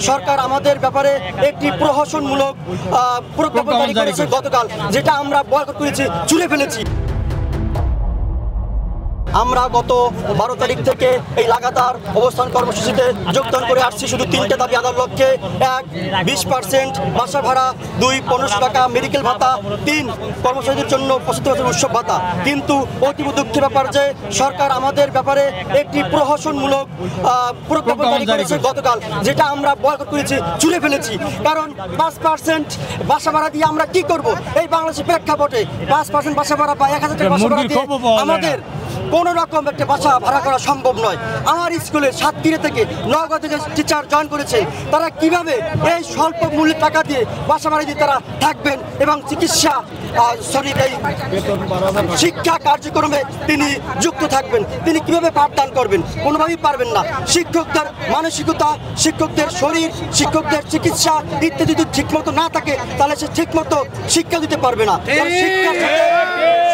সরকার আমাদের ব্যাপারে একটি প্রহসনমূলক প্রজ্ঞাপন জারি করেছে গতকাল, যেটা আমরা বয়কট করেছি, ছুঁড়ে ফেলেছি। আমরা গত 12 তারিখ থেকে এই লাগাতার অবস্থান কর্মসূচিতে যোগদান করে আসছি শুধু 3টে দাবি আদার লক্ষ্যে। 1, 20% বাসা ভাড়া, 2, 1500 টাকা মেডিকেল ভাতা, 3, কর্মচারীদের জন্য 75% উৎসব ভাতা। কিন্তু অতীব দুঃখের ব্যাপার যে সরকার আমাদের ব্যাপারে একটি প্রহসনমূলক প্রজ্ঞাপন জারি করেছে গতকাল, যেটা আমরা বয়কট করেছি, ছুঁড়ে ফেলেছি। কারণ 5% বাসা ভাড়া দিয়ে আমরা কি করব? এই বাংলাদেশের প্রেক্ষাপটে 5% বাসা ভাড়া বা 1000 টাকা বাসা ভাড়া দিয়ে আমাদের কোনো রকম একটা বাসা ভাড়া করা সম্ভব নয়। আমার স্কুলে সাতক্ষীরা থেকে নওগাঁ থেকে টিচার জয়েন করেছে, তারা কিভাবে এই স্বল্প মূল্যের টাকা দিয়ে বাসা ভাড়া দিয়ে তারা থাকবেন এবং চিকিৎসা এই শিক্ষা কার্যক্রমে তিনি যুক্ত থাকবেন? তিনি কিভাবে পাঠদান করবেন? কোনোভাবেই পারবেন না। শিক্ষকদের মানসিকতা, শিক্ষকদের শরীর, শিক্ষকদের চিকিৎসা ইত্যাদি যদি ঠিকমতো না থাকে তাহলে সে ঠিকমতো শিক্ষা দিতে পারবে না।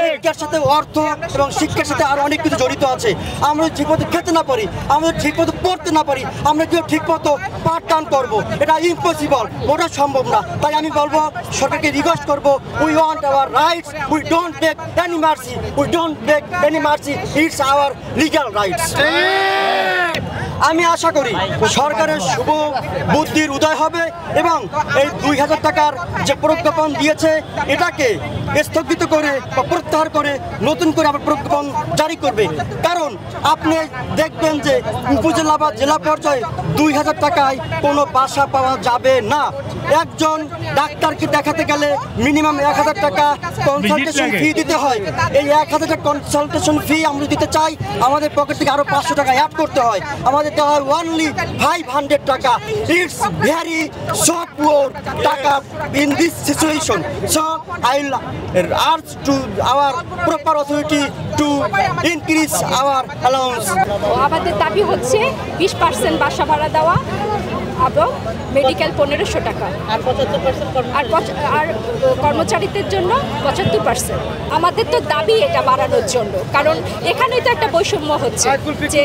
শিক্ষার সাথে অর্থ এবং শিক্ষার সাথে আরো অনেক কিছু জড়িত আছে। আমরা ঠিকমতো খেতে না পারি, আমরা ঠিকমতো পড়তে না পারি, আমরা কেউ ঠিকমতো পাঠদান করবো, এটা ইম্পসিবল, ওটা সম্ভব না। তাই আমি বলবো, সরকারকে রিকোয়েস্ট করবো, we want our rights, we don't beg any mercy, we don't beg any mercy, it's our legal rights. আমি আশা করি সরকারের শুভ বুদ্ধির উদয় হবে এবং এই 2000 টাকার যে প্রজ্ঞাপন দিয়েছে এটাকে স্থগিত করে বা প্রত্যাহার করে নতুন করে আবার প্রজ্ঞাপন জারি করবে। কারণ আপনি দেখবেন যে উপজেলা বা জেলা পর্যায়ে 2000 টাকায় কোনো বাসা পাওয়া যাবে না। একজন ডাক্তারকে দেখাতে গেলে মিনিমাম 1000 টাকা কনসালটেশন ফি দিতে হয়। এই 1000 টাকা কনসালটেশন ফি আমরা দিতে চাই, আমাদের পকেট থেকে আরো 500 টাকা অ্যাড করতে হয়, আমাদের দেওয়া হয় অনলি 500 টাকা। ইটস ভেরি সো পুয়ার টাকা in this situation. So I will urge to our proper authority to increase our allowance. আমাদের দাবি হচ্ছে 20% বাসা ভাড়া দেওয়া এবং মেডিকেল 1500 টাকা, আর কর্মচারীদের জন্য 75%। আমাদের তো দাবি এটা বাড়ানোর জন্য, কারণ এখানেই তো একটা বৈষম্য হচ্ছে যে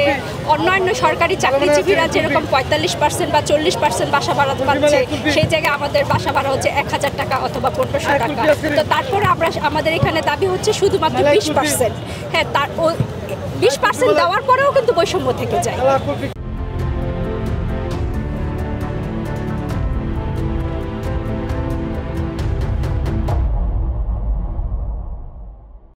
অন্যান্য সরকারি চাকরিজীবীরা যেরকম 45% বা 40% বাসা ভাড়া পাচ্ছে, সেই জায়গায় আমাদের বাসা ভাড়া হচ্ছে 1000 টাকা অথবা 1500 টাকা। তো তারপরে আমাদের এখানে দাবি হচ্ছে শুধুমাত্র 20%। হ্যাঁ, 20% দেওয়ার পরেও কিন্তু বৈষম্য থেকে যায়।